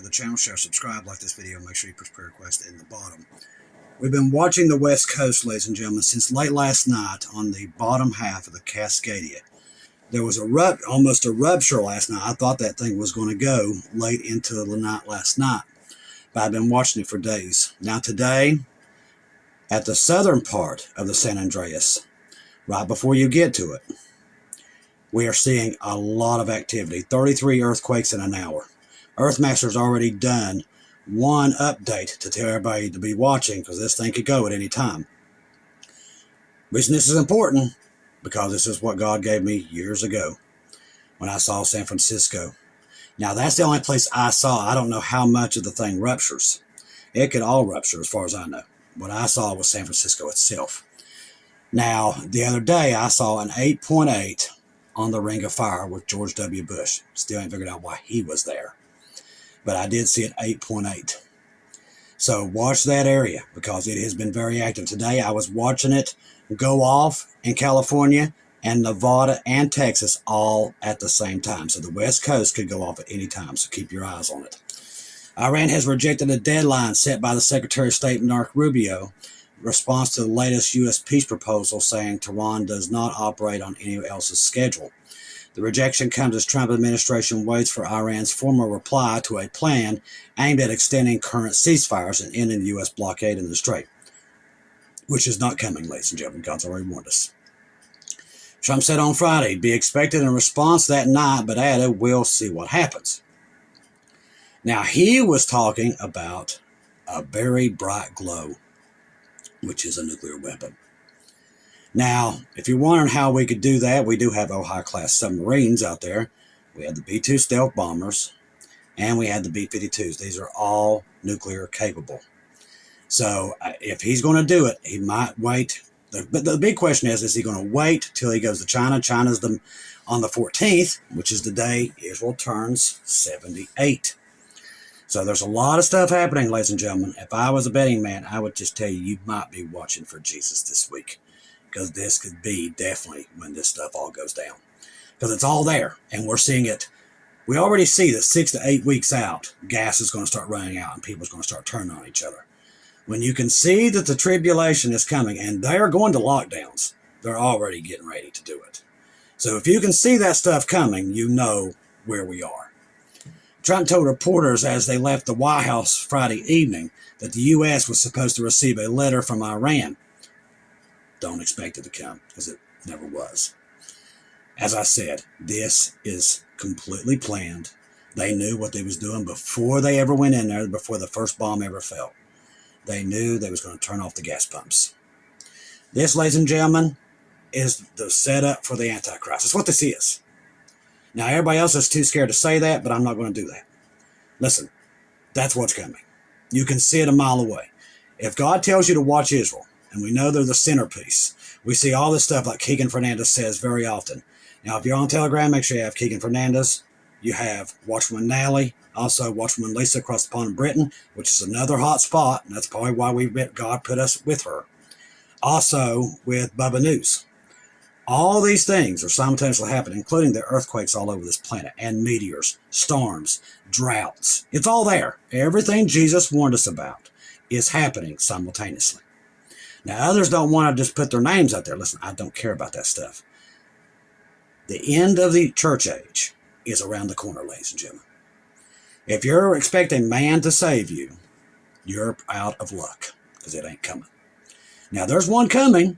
the channel, share, subscribe, like this video, make sure you push prayer request in the bottom. We've been watching the West Coast, ladies and gentlemen, since late last night on the bottom half of the Cascadia. There was almost a rupture last night. I thought that thing was going to go late into the night last night, but I've been watching it for days. Now today, at the southern part of the San Andreas, right before you get to it, we are seeing a lot of activity. 33 earthquakes in an hour. Earthmaster's already done one update to tell everybody to be watching, because this thing could go at any time. The reason this is important, because this is what God gave me years ago when I saw San Francisco. Now that's the only place I saw. I don't know how much of the thing ruptures. It could all rupture as far as I know. What I saw was San Francisco itself. Now the other day I saw an 8.8 on the Ring of Fire with George W. Bush. Still ain't figured out why he was there, but I did see it 8.8. So watch that area, because it has been very active. Today I was watching it go off in California and Nevada and Texas all at the same time. So the West Coast could go off at any time, so keep your eyes on it. Iran has rejected a deadline set by the Secretary of State, Marco Rubio, in response to the latest U.S. peace proposal, saying Tehran does not operate on anyone else's schedule. The rejection comes as Trump administration waits for Iran's formal reply to a plan aimed at extending current ceasefires and ending the U.S. blockade in the Strait, which is not coming, ladies and gentlemen. God's already warned us. Trump said on Friday, be expected in response that night, but added, we'll see what happens. Now, he was talking about a very bright glow, which is a nuclear weapon. Now, if you're wondering how we could do that, we do have Ohio-class submarines out there. We have the B-2 stealth bombers, and we have the B-52s. These are all nuclear capable. So if he's going to do it, he might wait. But the big question is he going to wait till he goes to China? China's on the 14th, which is the day Israel turns 78. So there's a lot of stuff happening, ladies and gentlemen. If I was a betting man, I would just tell you, you might be watching for Jesus this week, because this could be definitely when this stuff all goes down. Because it's all there, and we're seeing it. We already see that 6 to 8 weeks out, gas is going to start running out, and people's going to start turning on each other. When you can see that the tribulation is coming, and they're going to lockdowns, they're already getting ready to do it. So if you can see that stuff coming, you know where we are. Trump told reporters as they left the White House Friday evening that the U.S. was supposed to receive a letter from Iran. Don't expect it to come, because it never was. As I said, this is completely planned. They knew what they was doing before they ever went in there, before the first bomb ever fell. They knew they was going to turn off the gas pumps. This, ladies and gentlemen, is the setup for the Antichrist. That's what this is. Now, everybody else is too scared to say that, but I'm not going to do that. Listen, that's what's coming. You can see it a mile away. If God tells you to watch Israel, and we know they're the centerpiece, we see all this stuff like Keegan Fernandez says very often. Now, if you're on Telegram, make sure you have Keegan Fernandez. You have Watchman Nally, also Watchman Lisa across the pond in Britain, which is another hot spot, and that's probably why God put us with her. Also with Bubba News. All these things are simultaneously happening, including the earthquakes all over this planet, and meteors, storms, droughts. It's all there. Everything Jesus warned us about is happening simultaneously. Now, others don't want to just put their names out there. Listen, I don't care about that stuff. The end of the church age is around the corner, ladies and gentlemen. If you're expecting man to save you, you're out of luck, because it ain't coming. Now, there's one coming,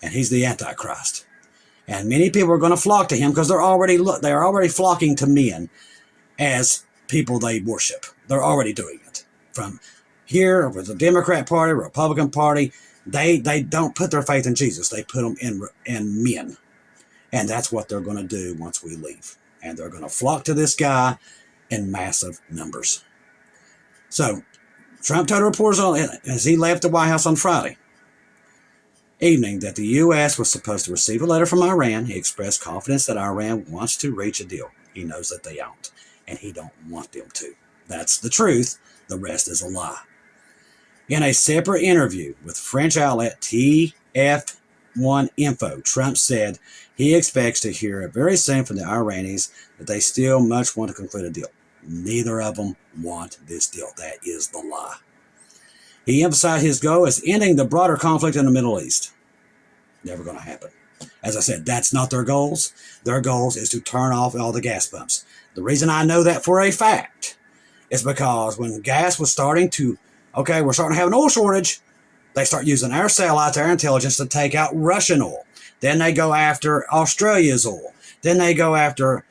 and he's the Antichrist. And many people are going to flock to him, because they're already flocking to men as people they worship. They're already doing it. From here, with the Democrat Party, Republican Party, they don't put their faith in Jesus. They put them in men. And that's what they're going to do once we leave. And they're going to flock to this guy in massive numbers. So, Trump told reporters as he left the White House on Friday evening that the U.S. was supposed to receive a letter from Iran. He expressed confidence that Iran wants to reach a deal. He knows that they don't, and he don't want them to. That's the truth. The rest is a lie. In a separate interview with French outlet TF1 Info, Trump said he expects to hear very soon from the Iranians that they still much want to conclude a deal. Neither of them want this deal. That is the lie. He emphasized his goal as ending the broader conflict in the Middle East. Never going to happen. As I said, that's not their goals. Their goals is to turn off all the gas pumps. The reason I know that for a fact is because when gas was starting to, okay, we're starting to have an oil shortage, they start using our satellites, our intelligence to take out Russian oil. Then they go after Australia's oil. Then they go after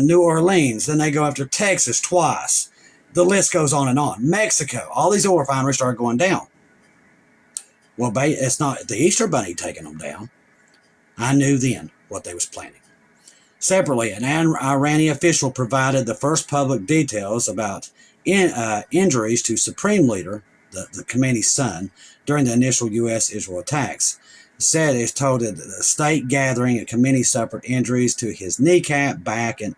New Orleans. Then they go after Texas twice. The list goes on and on. Mexico, all these oil refineries start going down. Well, it's not the Easter Bunny taking them down. I knew then what they was planning. Separately, an Iranian official provided the first public details about injuries to Supreme Leader, the Khamenei's son, during the initial U.S.-Israel attacks. Said it's told that the state gathering at Khamenei suffered injuries to his kneecap, back, and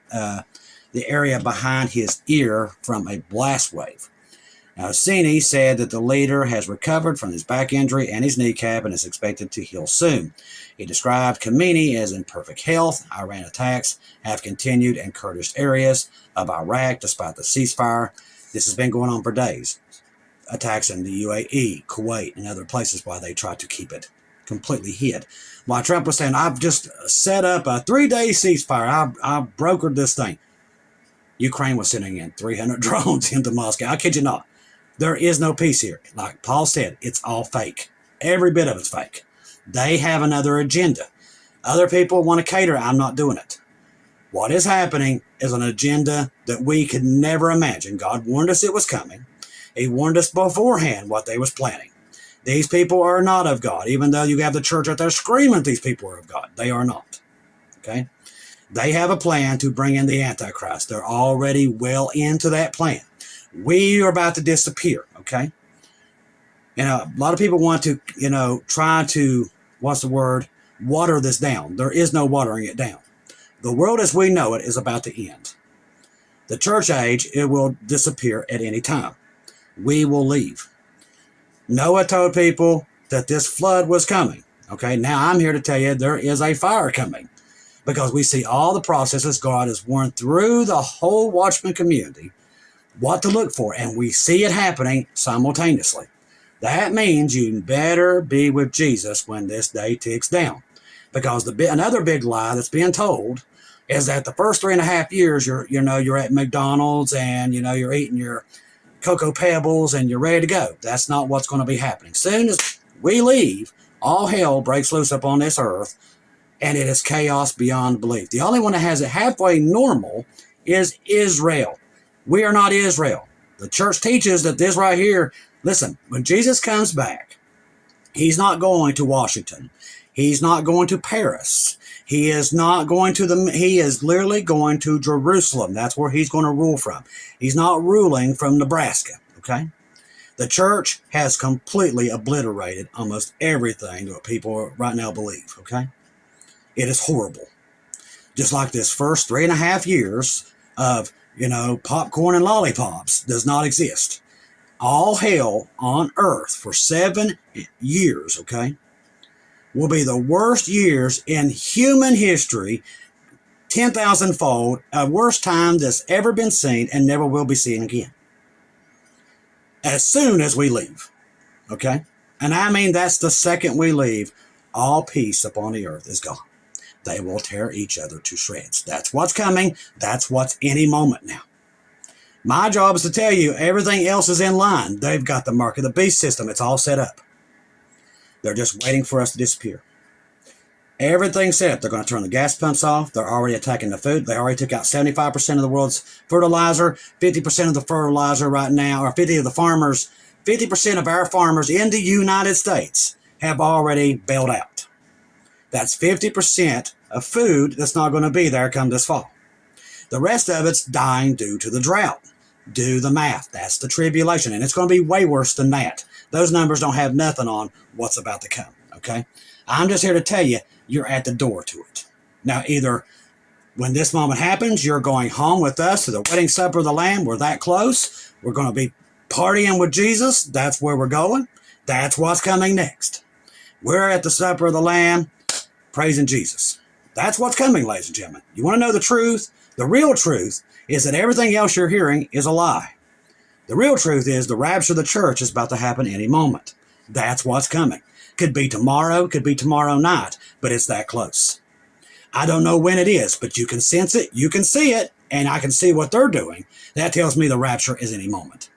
the area behind his ear from a blast wave. Now, Hosseini said that the leader has recovered from his back injury and his kneecap and is expected to heal soon. He described Khamenei as in perfect health. Iran attacks have continued in Kurdish areas of Iraq despite the ceasefire. This has been going on for days. Attacks in the UAE, Kuwait, and other places while they try to keep it completely hid. While Trump was saying, I've just set up a 3-day ceasefire. I've brokered this thing. Ukraine was sending in 300 drones into Moscow. I kid you not. There is no peace here. Like Paul said, it's all fake. Every bit of it's fake. They have another agenda. Other people want to cater. I'm not doing it. What is happening is an agenda that we could never imagine. God warned us it was coming. He warned us beforehand what they was planning. These people are not of God. Even though you have the church out there screaming these people are of God. They are not. Okay? They have a plan to bring in the Antichrist. They're already well into that plan. We are about to disappear, okay? A lot of people want to, try to, water this down. There is no watering it down. The world as we know it is about to end. The church age, it will disappear at any time. We will leave. Noah told people that this flood was coming, okay? Now I'm here to tell you there is a fire coming because we see all the processes God has warned through the whole Watchman community what to look for, and we see it happening simultaneously. That means you better be with Jesus when this day ticks down, because another big lie that's being told is that the first 3.5 years you're at McDonald's and you're eating your Cocoa Pebbles and you're ready to go. That's not what's going to be happening. Soon as we leave, all hell breaks loose up on this earth, and it is chaos beyond belief. The only one that has it halfway normal is Israel. We are not Israel. The church teaches that this right here, listen, when Jesus comes back, he's not going to Washington. He's not going to Paris. He is not going to he is literally going to Jerusalem. That's where he's going to rule from. He's not ruling from Nebraska, okay? The church has completely obliterated almost everything that people right now believe, okay? It is horrible. Just like this first 3.5 years of popcorn and lollipops does not exist. All hell on earth for 7 years, okay, will be the worst years in human history, 10,000-fold, a worst time that's ever been seen and never will be seen again. As soon as we leave, okay? And I mean that's the second we leave, all peace upon the earth is gone. They will tear each other to shreds. That's what's coming. That's what's any moment now. My job is to tell you everything else is in line. They've got the mark of the beast system. It's all set up. They're just waiting for us to disappear. Everything's set up. They're going to turn the gas pumps off. They're already attacking the food. They already took out 75% of the world's fertilizer, 50% of the fertilizer right now, or 50% of our farmers in the United States have already bailed out. That's 50% of food that's not going to be there come this fall. The rest of it's dying due to the drought. Do the math. That's the tribulation. And it's going to be way worse than that. Those numbers don't have nothing on what's about to come. Okay? I'm just here to tell you, you're at the door to it. Now, either when this moment happens, you're going home with us to the wedding supper of the Lamb. We're that close. We're going to be partying with Jesus. That's where we're going. That's what's coming next. We're at the supper of the Lamb, praising Jesus. That's what's coming, ladies and gentlemen. You want to know the truth? The real truth is that everything else you're hearing is a lie. The real truth is the rapture of the church is about to happen any moment. That's what's coming. Could be tomorrow, could be tomorrow night, but it's that close. I don't know when it is, but you can sense it, you can see it, and I can see what they're doing. That tells me the rapture is any moment.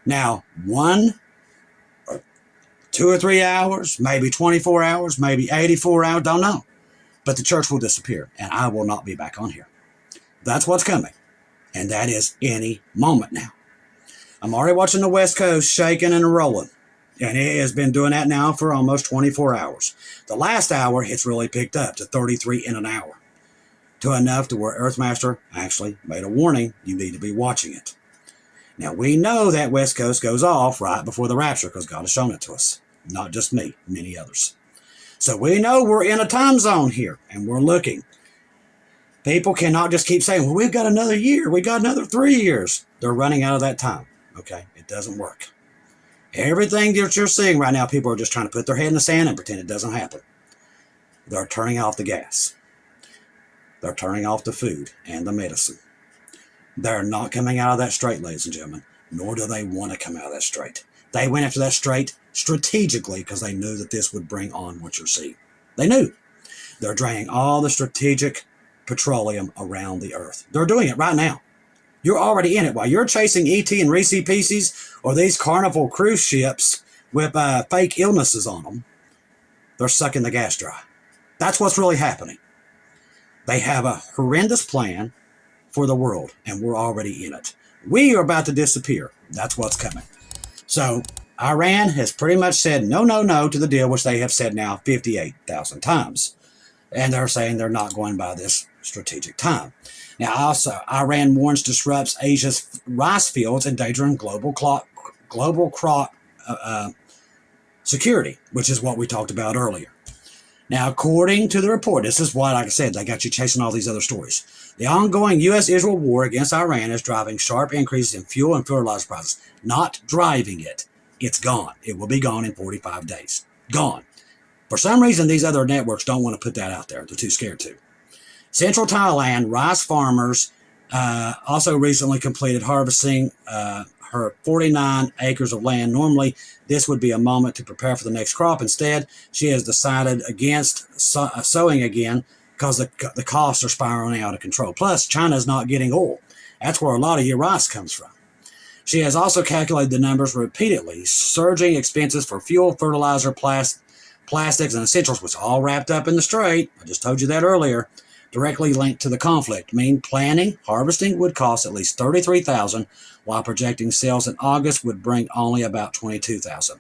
Now, 1 or 2 or 3 hours, maybe 24 hours, maybe 84 hours, don't know. But the church will disappear, and I will not be back on here. That's what's coming, and that is any moment now. I'm already watching the West Coast shaking and rolling, and it has been doing that now for almost 24 hours. The last hour, it's really picked up to 33 in an hour, to enough to where Earthmaster actually made a warning, you need to be watching it. Now, we know that West Coast goes off right before the rapture because God has shown it to us. Not just me, many others. So we know we're in a time zone here, and we're looking. People cannot just keep saying, well, we've got another year, we got another 3 years. They're running out of that time, okay? It doesn't work. Everything that you're seeing right now, people are just trying to put their head in the sand and pretend it doesn't happen. They're turning off the gas. They're turning off the food and the medicine. They're not coming out of that straight, ladies and gentlemen, nor do they want to come out of that straight. They went after that straight strategically because they knew that this would bring on what you're seeing. They knew. They're draining all the strategic petroleum around the earth. They're doing it right now. You're already in it. While you're chasing E.T. and Reese Pieces or these Carnival cruise ships with fake illnesses on them, they're sucking the gas dry. That's what's really happening. They have a horrendous plan for the world, and we're already in it. We are about to disappear. That's what's coming. So Iran has pretty much said no, no, no to the deal, which they have said now 58,000 times. And they're saying they're not going by this strategic time. Now, also, Iran warns disrupts Asia's rice fields, endangering global crop security, which is what we talked about earlier. Now, according to the report, this is what, like I said, they got you chasing all these other stories. The ongoing U.S.-Israel war against Iran is driving sharp increases in fuel and fertilizer prices. Not driving it. It's gone. It will be gone in 45 days. Gone. For some reason, these other networks don't want to put that out there. They're too scared to. Central Thailand, rice farmers also recently completed harvesting her 49 acres of land. Normally, this would be a moment to prepare for the next crop. Instead, she has decided against sowing again because the costs are spiraling out of control. Plus, China's not getting oil. That's where a lot of your rice comes from. She has also calculated the numbers repeatedly, surging expenses for fuel, fertilizer, plastics, and essentials, which are all wrapped up in the Strait. I just told you that earlier. Directly linked to the conflict. Planting, harvesting would cost at least $33,000, while projecting sales in August would bring only about $22,000.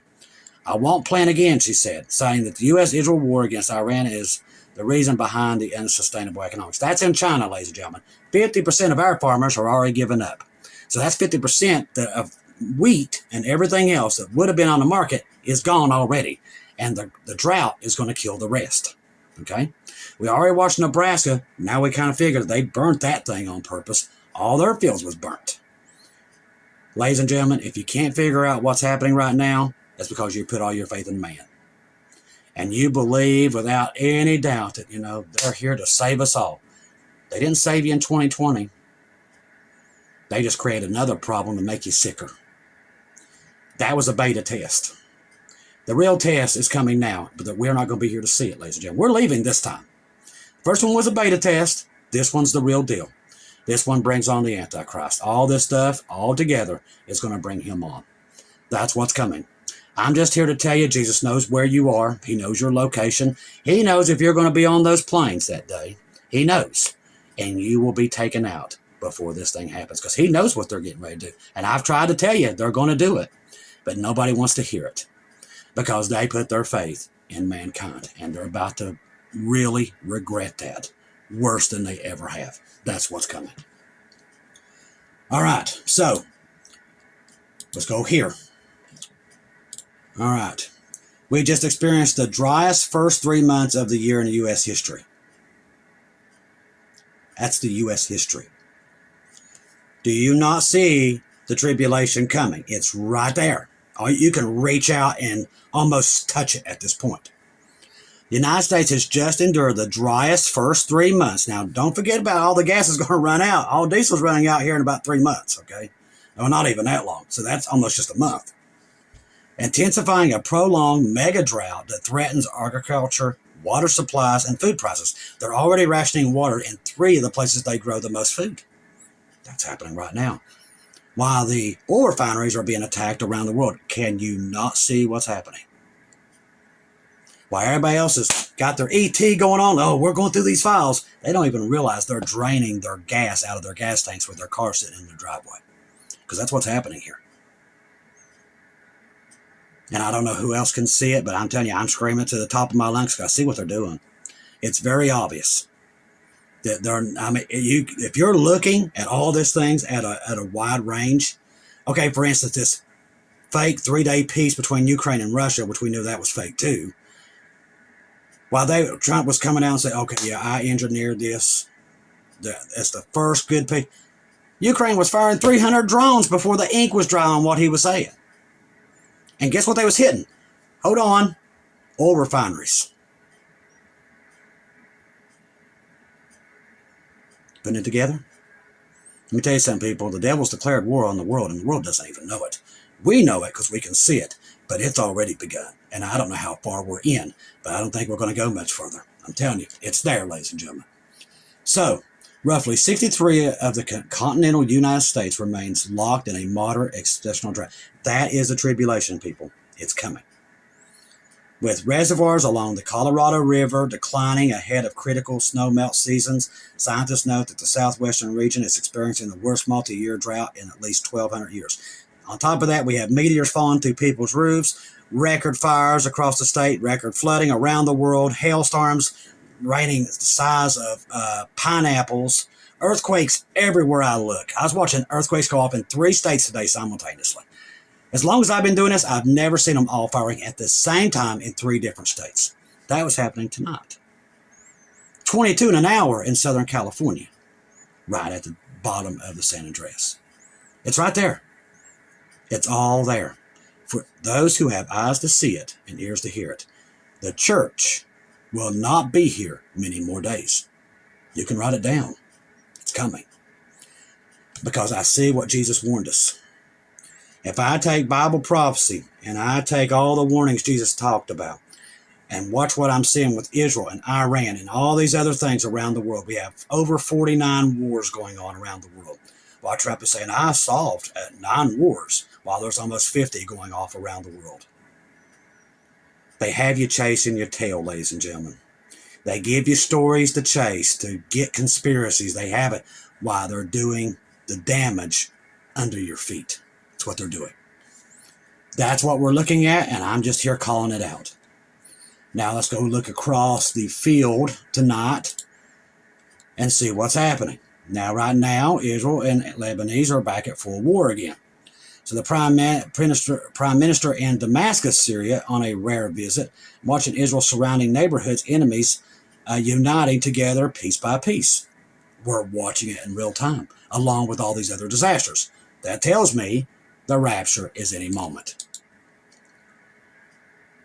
I won't plant again, she said, saying that the U.S.-Israel war against Iran is the reason behind the unsustainable economics. That's in China, ladies and gentlemen. 50% of our farmers are already giving up. So that's 50% of wheat and everything else that would have been on the market is gone already. And the drought is going to kill the rest. Okay? We already watched Nebraska. Now we kind of figured they burnt that thing on purpose. All their fields was burnt. Ladies and gentlemen, if you can't figure out what's happening right now, that's because you put all your faith in man. And you believe without any doubt that, they're here to save us all. They didn't save you in 2020. They just created another problem to make you sicker. That was a beta test. The real test is coming now, but we're not going to be here to see it, ladies and gentlemen. We're leaving this time. First one was a beta test. This one's the real deal. This one brings on the Antichrist. All this stuff, all together, is going to bring him on. That's what's coming. I'm just here to tell you, Jesus knows where you are. He knows your location. He knows if you're going to be on those planes that day. He knows. And you will be taken out before this thing happens, because he knows what they're getting ready to do. And I've tried to tell you they're going to do it, but nobody wants to hear it because they put their faith in mankind, and they're about to really regret that worse than they ever have. That's what's coming. All right, so let's go here. All right, we just experienced the driest first 3 months of the year in U.S. history. That's the U.S. history. Do you not see the tribulation coming? It's right there. You can reach out and almost touch it at this point. The United States has just endured the driest first 3 months. Now, don't forget about all the gas is going to run out. All diesel's running out here in about 3 months, okay? Well, not even that long. So that's almost just a month. Intensifying a prolonged mega drought that threatens agriculture, water supplies, and food prices. They're already rationing water in 3 of the places they grow the most food. That's happening right now. While the oil refineries are being attacked around the world, can you not see what's happening? While everybody else has got their ET going on, oh, we're going through these files, they don't even realize they're draining their gas out of their gas tanks with their car sitting in their driveway. Because that's what's happening here. And I don't know who else can see it, but I'm telling you, I'm screaming to the top of my lungs because I see what they're doing. It's very obvious that if you're looking at all these things at a wide range, okay, for instance, this fake 3-day peace between Ukraine and Russia, which we knew that was fake too. While Trump was coming out and saying, okay, yeah, I engineered this. That's the first good peace. Ukraine was firing 300 drones before the ink was dry on what he was saying. And guess what they was hitting? Hold on. Oil refineries. Putting it together? Let me tell you something, people. The devil's declared war on the world, and the world doesn't even know it. We know it because we can see it, but it's already begun. And I don't know how far we're in, but I don't think we're going to go much further. I'm telling you, it's there, ladies and gentlemen. So, roughly 63 of the continental United States remains locked in a moderate exceptional drought. That is the tribulation, people. It's coming. With reservoirs along the Colorado River declining ahead of critical snowmelt seasons, scientists note that the southwestern region is experiencing the worst multi-year drought in at least 1,200 years. On top of that, we have meteors falling through people's roofs, record fires across the state, record flooding around the world, hailstorms raining the size of pineapples, earthquakes everywhere I look. I was watching earthquakes go off in 3 states today simultaneously. As long as I've been doing this, I've never seen them all firing at the same time in 3 different states. That was happening tonight. 22 in an hour in Southern California, right at the bottom of the San Andreas. It's right there. It's all there. For those who have eyes to see it and ears to hear it, the church will not be here many more days. You can write it down. It's coming. Because I see what Jesus warned us. If I take Bible prophecy and I take all the warnings Jesus talked about and watch what I'm seeing with Israel and Iran and all these other things around the world, we have over 49 wars going on around the world. While Trump is saying, I solved 9 wars, while there's almost 50 going off around the world. They have you chasing your tail, ladies and gentlemen. They give you stories to chase, to get conspiracies. They have it while they're doing the damage under your feet. That's what they're doing. That's what we're looking at, and I'm just here calling it out. Now let's go look across the field tonight and see what's happening. Now, right now, Israel and Lebanese are back at full war again. So the Prime Minister in Damascus, Syria, on a rare visit, watching Israel's surrounding neighborhoods, enemies uniting together piece by piece. We're watching it in real time, along with all these other disasters. That tells me the rapture is any moment.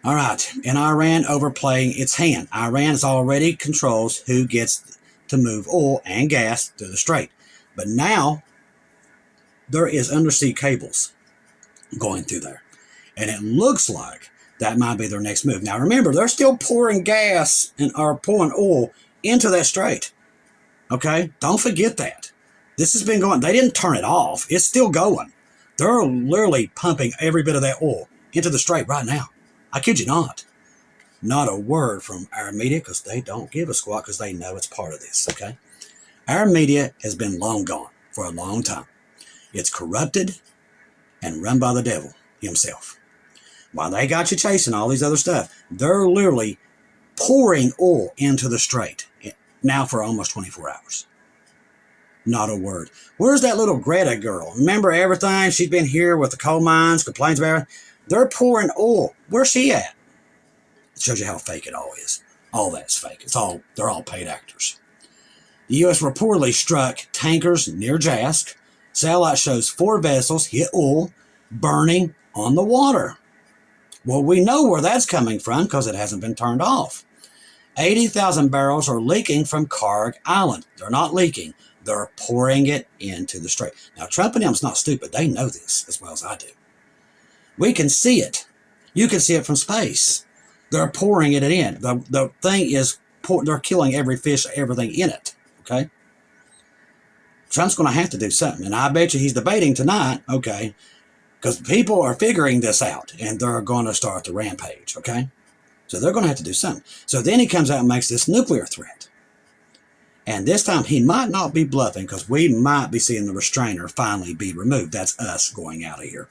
All right, and Iran overplaying its hand. Iran already controls who gets to move oil and gas through the strait. But now, there is undersea cables going through there. And it looks like that might be their next move. Now remember, they're still pouring gas or pouring oil into that strait. Okay? Don't forget that. This has been going. They didn't turn it off. It's still going. They're literally pumping every bit of that oil into the strait right now. I kid you not. Not a word from our media because they don't give a squat because they know it's part of this, okay? Our media has been long gone for a long time. It's corrupted and run by the devil himself. While they got you chasing all these other stuff, they're literally pouring oil into the strait now for almost 24 hours. Not a word. Where's that little Greta girl? Remember everything? She's been here with the coal mines, complains about it. They're pouring oil. Where's she at? It shows you how fake it all is. All that's fake. They're all paid actors. The U.S. reportedly struck tankers near Jask. Satellite shows 4 vessels hit oil, burning on the water. Well, we know where that's coming from because it hasn't been turned off. 80,000 barrels are leaking from Karg Island. They're not leaking. They're pouring it into the strait. Now, Trump and them's not stupid. They know this as well as I do. We can see it. You can see it from space. They're pouring it in. The thing is, they're killing every fish, everything in it. Okay? Trump's going to have to do something. And I bet you he's debating tonight, okay, because people are figuring this out, and they're going to start the rampage, okay? So they're going to have to do something. So then he comes out and makes this nuclear threat. And this time he might not be bluffing, because we might be seeing the restrainer finally be removed. That's us going out of here.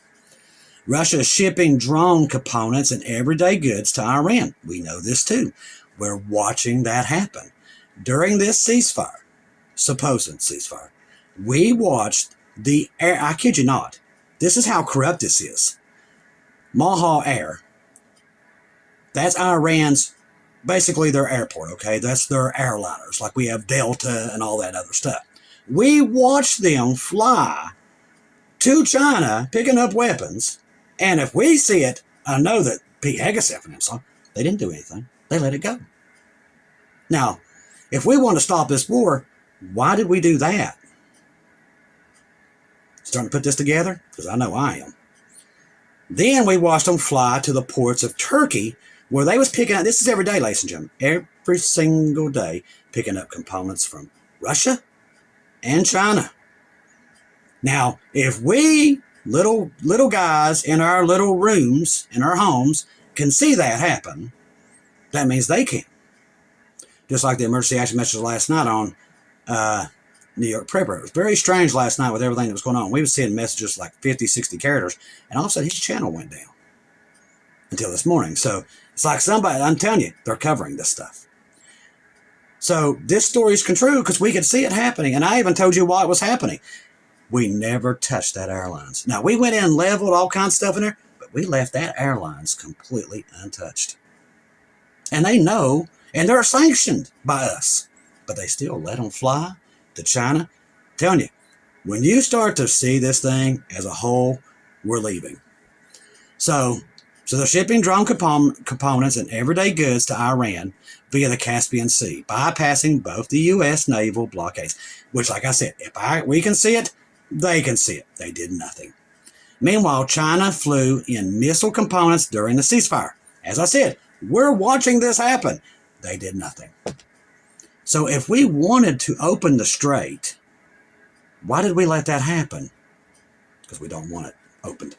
Russia is shipping drone components and everyday goods to Iran. We know this too. We're watching that happen. During this ceasefire, supposed ceasefire, we watched the air. I kid you not. This is how corrupt this is. Mahal Air. That's Iran's, basically their airport, okay? That's their airliners, like we have Delta and all that other stuff. We watched them fly to China, picking up weapons, and if we see it, I know that Pete Hegseth and them saw, they didn't do anything. They let it go. Now, if we want to stop this war, why did we do that? Starting to put this together? Because I know I am. Then we watched them fly to the ports of Turkey, where they was picking up, this is every day, ladies and gentlemen, every single day, picking up components from Russia and China. Now, if we, little guys in our little rooms, in our homes, can see that happen, that means they can. Just like the emergency action message last night on New York Prepper. It was very strange last night with everything that was going on. We were seeing messages like 50, 60 characters, and all of a sudden his channel went down until this morning. So it's like somebody, I'm telling you, they're covering this stuff. So this story is true because we could see it happening, and I even told you why it was happening. We never touched that airlines. Now, we went in and leveled all kinds of stuff in there, but we left that airlines completely untouched. And they know, and they're sanctioned by us, but they still let them fly to China. I'm telling you, when you start to see this thing as a whole, we're leaving. So they're shipping drone components and everyday goods to Iran via the Caspian Sea, bypassing both the U.S. naval blockades, which, like I said, we can see it, they can see it. They did nothing. Meanwhile, China flew in missile components during the ceasefire. As I said, we're watching this happen. They did nothing. So if we wanted to open the strait, why did we let that happen? Because we don't want it opened.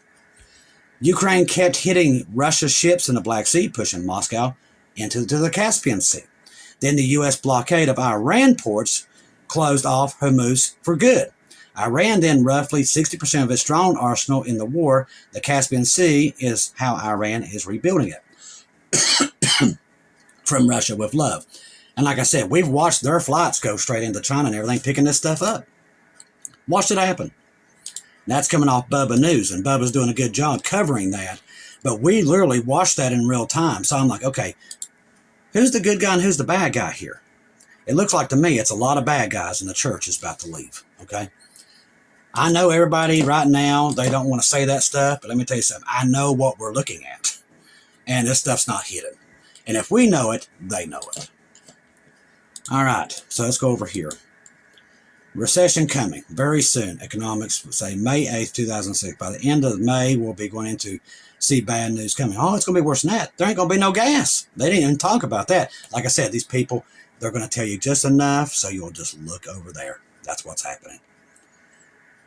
Ukraine kept hitting Russia's ships in the Black Sea, pushing Moscow into the Caspian Sea. Then the U.S. blockade of Iran ports closed off Hormuz for good. Iran then roughly 60% of its drone arsenal in the war. The Caspian Sea is how Iran is rebuilding it from Russia with love. And like I said, we've watched their flights go straight into China and everything, picking this stuff up. Watched it happen. That's coming off Bubba News, and Bubba's doing a good job covering that. But we literally watched that in real time. So I'm like, okay, who's the good guy and who's the bad guy here? It looks like to me it's a lot of bad guys, and the church is about to leave, okay? I know everybody right now, they don't want to say that stuff, but let me tell you something. I know what we're looking at, and this stuff's not hidden. And if we know it, they know it. All right, so let's go over here. Recession coming very soon. Economics say May 8th, 2006. By the end of May, we'll be going into see bad news coming. Oh, it's going to be worse than that. There ain't going to be no gas. They didn't even talk about that. Like I said, these people, they're going to tell you just enough so you'll just look over there. That's what's happening.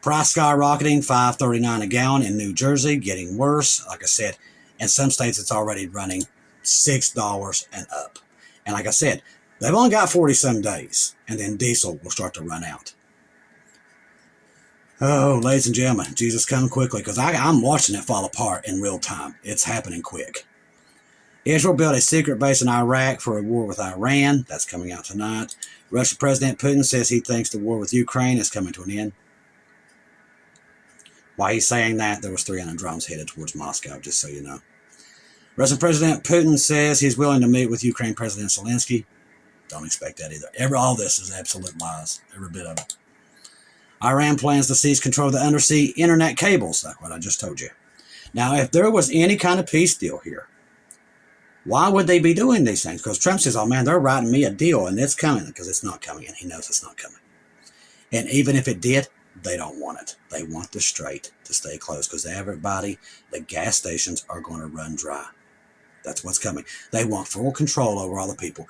Price skyrocketing, $5.39 a gallon in New Jersey, getting worse. Like I said, in some states, it's already running $6 and up. And like I said, they've only got 40-some days, and then diesel will start to run out. Oh, ladies and gentlemen, Jesus, come quickly, because I'm watching it fall apart in real time. It's happening quick. Israel built a secret base in Iraq for a war with Iran. That's coming out tonight. Russian President Putin says he thinks the war with Ukraine is coming to an end. While he's saying that, there was 300 drones headed towards Moscow, just so you know. Russian President Putin says he's willing to meet with Ukraine President Zelensky. Don't expect that either. All this is absolute lies, every bit of it. Iran plans to seize control of the undersea internet cables, like what I just told you. Now, if there was any kind of peace deal here, Why would they be doing these things? Because Trump says, oh man, they're writing me a deal and it's coming, because it's not coming, and he knows it's not coming. And even if it did, they don't want it. They want the strait to stay closed, because everybody, the gas stations are going to run dry. That's what's coming. They want full control over all the people.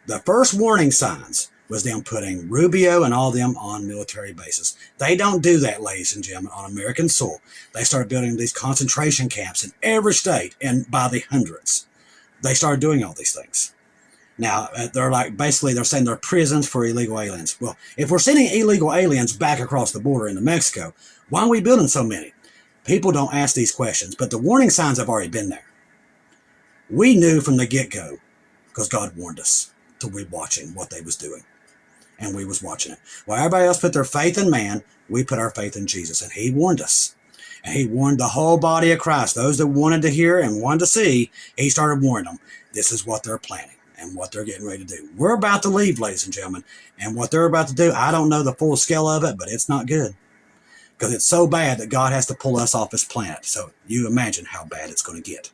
The first warning signs was them putting Rubio and all them on military bases. They don't do that, ladies and gentlemen, on American soil. They started building these concentration camps in every state, and by the hundreds. They started doing all these things. Now, they're like, basically, they're saying they're prisons for illegal aliens. Well, if we're sending illegal aliens back across the border into Mexico, why are we building so many? People don't ask these questions, but the warning signs have already been there. We knew from the get-go, because God warned us to be watching what they was doing. And we was watching it. While everybody else put their faith in man, we put our faith in Jesus. And he warned us. And he warned the whole body of Christ. Those that wanted to hear and wanted to see, he started warning them. This is what they're planning and what they're getting ready to do. We're about to leave, ladies and gentlemen. And what they're about to do, I don't know the full scale of it, but it's not good. Because it's so bad that God has to pull us off his planet. So you imagine how bad it's going to get.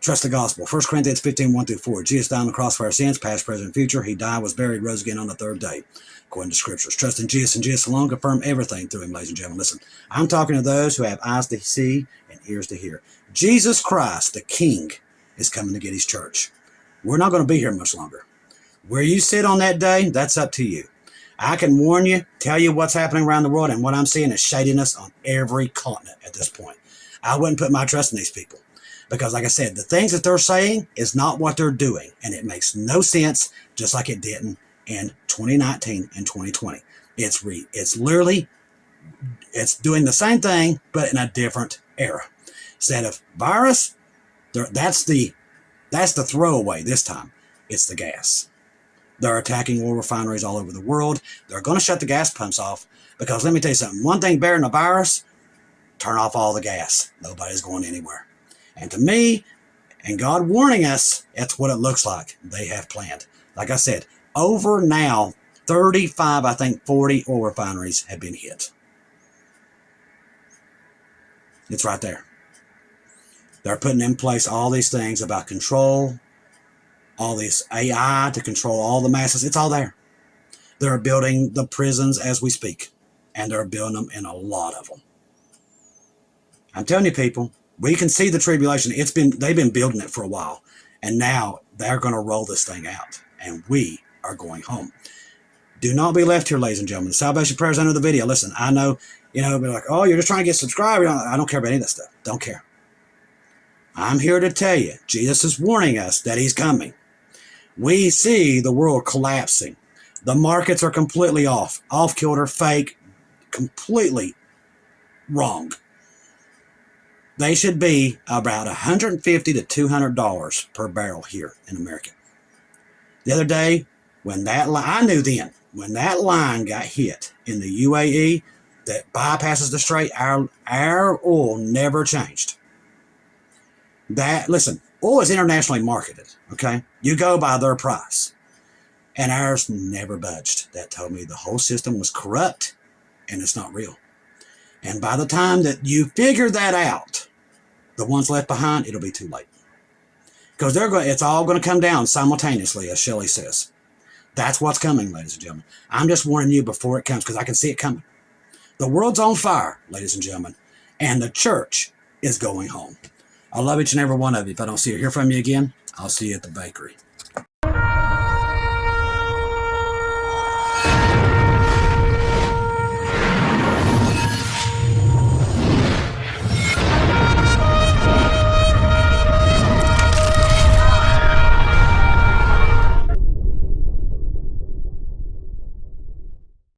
Trust the gospel. 1 Corinthians 15, 1-4. Jesus died on the cross for our sins, past, present, and future. He died, was buried, rose again on the third day, according to scriptures. Trust in Jesus and Jesus alone. Confirm everything through him, ladies and gentlemen. Listen, I'm talking to those who have eyes to see and ears to hear. Jesus Christ, the King, is coming to get his church. We're not going to be here much longer. Where you sit on that day, that's up to you. I can warn you, tell you what's happening around the world, and what I'm seeing is shadiness on every continent at this point. I wouldn't put my trust in these people. Because like I said, the things that they're saying is not what they're doing. And it makes no sense, just like it didn't in 2019 and 2020. It's literally, it's doing the same thing, but in a different era. Instead of virus, that's the throwaway this time. It's the gas. They're attacking oil refineries all over the world. They're going to shut the gas pumps off. Because let me tell you something, one thing better than a virus, turn off all the gas. Nobody's going anywhere. And to me, and God warning us, that's what it looks like they have planned. Like I said, over now, 35, I think 40 oil refineries have been hit. It's right there. They're putting in place all these things about control, all this AI to control all the masses. It's all there. They're building the prisons as we speak. And they're building them in a lot of them. I'm telling you, people, we can see the tribulation. They've been building it for a while. And now they're going to roll this thing out. And we are going home. Do not be left here, ladies and gentlemen. The salvation prayers under the video. Listen, I know, be like, oh, you're just trying to get subscribed. I don't care about any of that stuff. Don't care. I'm here to tell you, Jesus is warning us that he's coming. We see the world collapsing. The markets are completely off-kilter, fake, completely wrong. They should be about $150 to $200 per barrel here in America. The other day, when that line, I knew then, when that line got hit in the UAE that bypasses the strait, our oil never changed. Listen, oil is internationally marketed, okay? You go by their price. And ours never budged. That told me the whole system was corrupt and it's not real. And by the time that you figure that out, the ones left behind, it'll be too late. Because it's all going to come down simultaneously, as Shelley says. That's what's coming, ladies and gentlemen. I'm just warning you before it comes, because I can see it coming. The world's on fire, ladies and gentlemen, and the church is going home. I love each and every one of you. If I don't see or hear from you again, I'll see you at the bakery.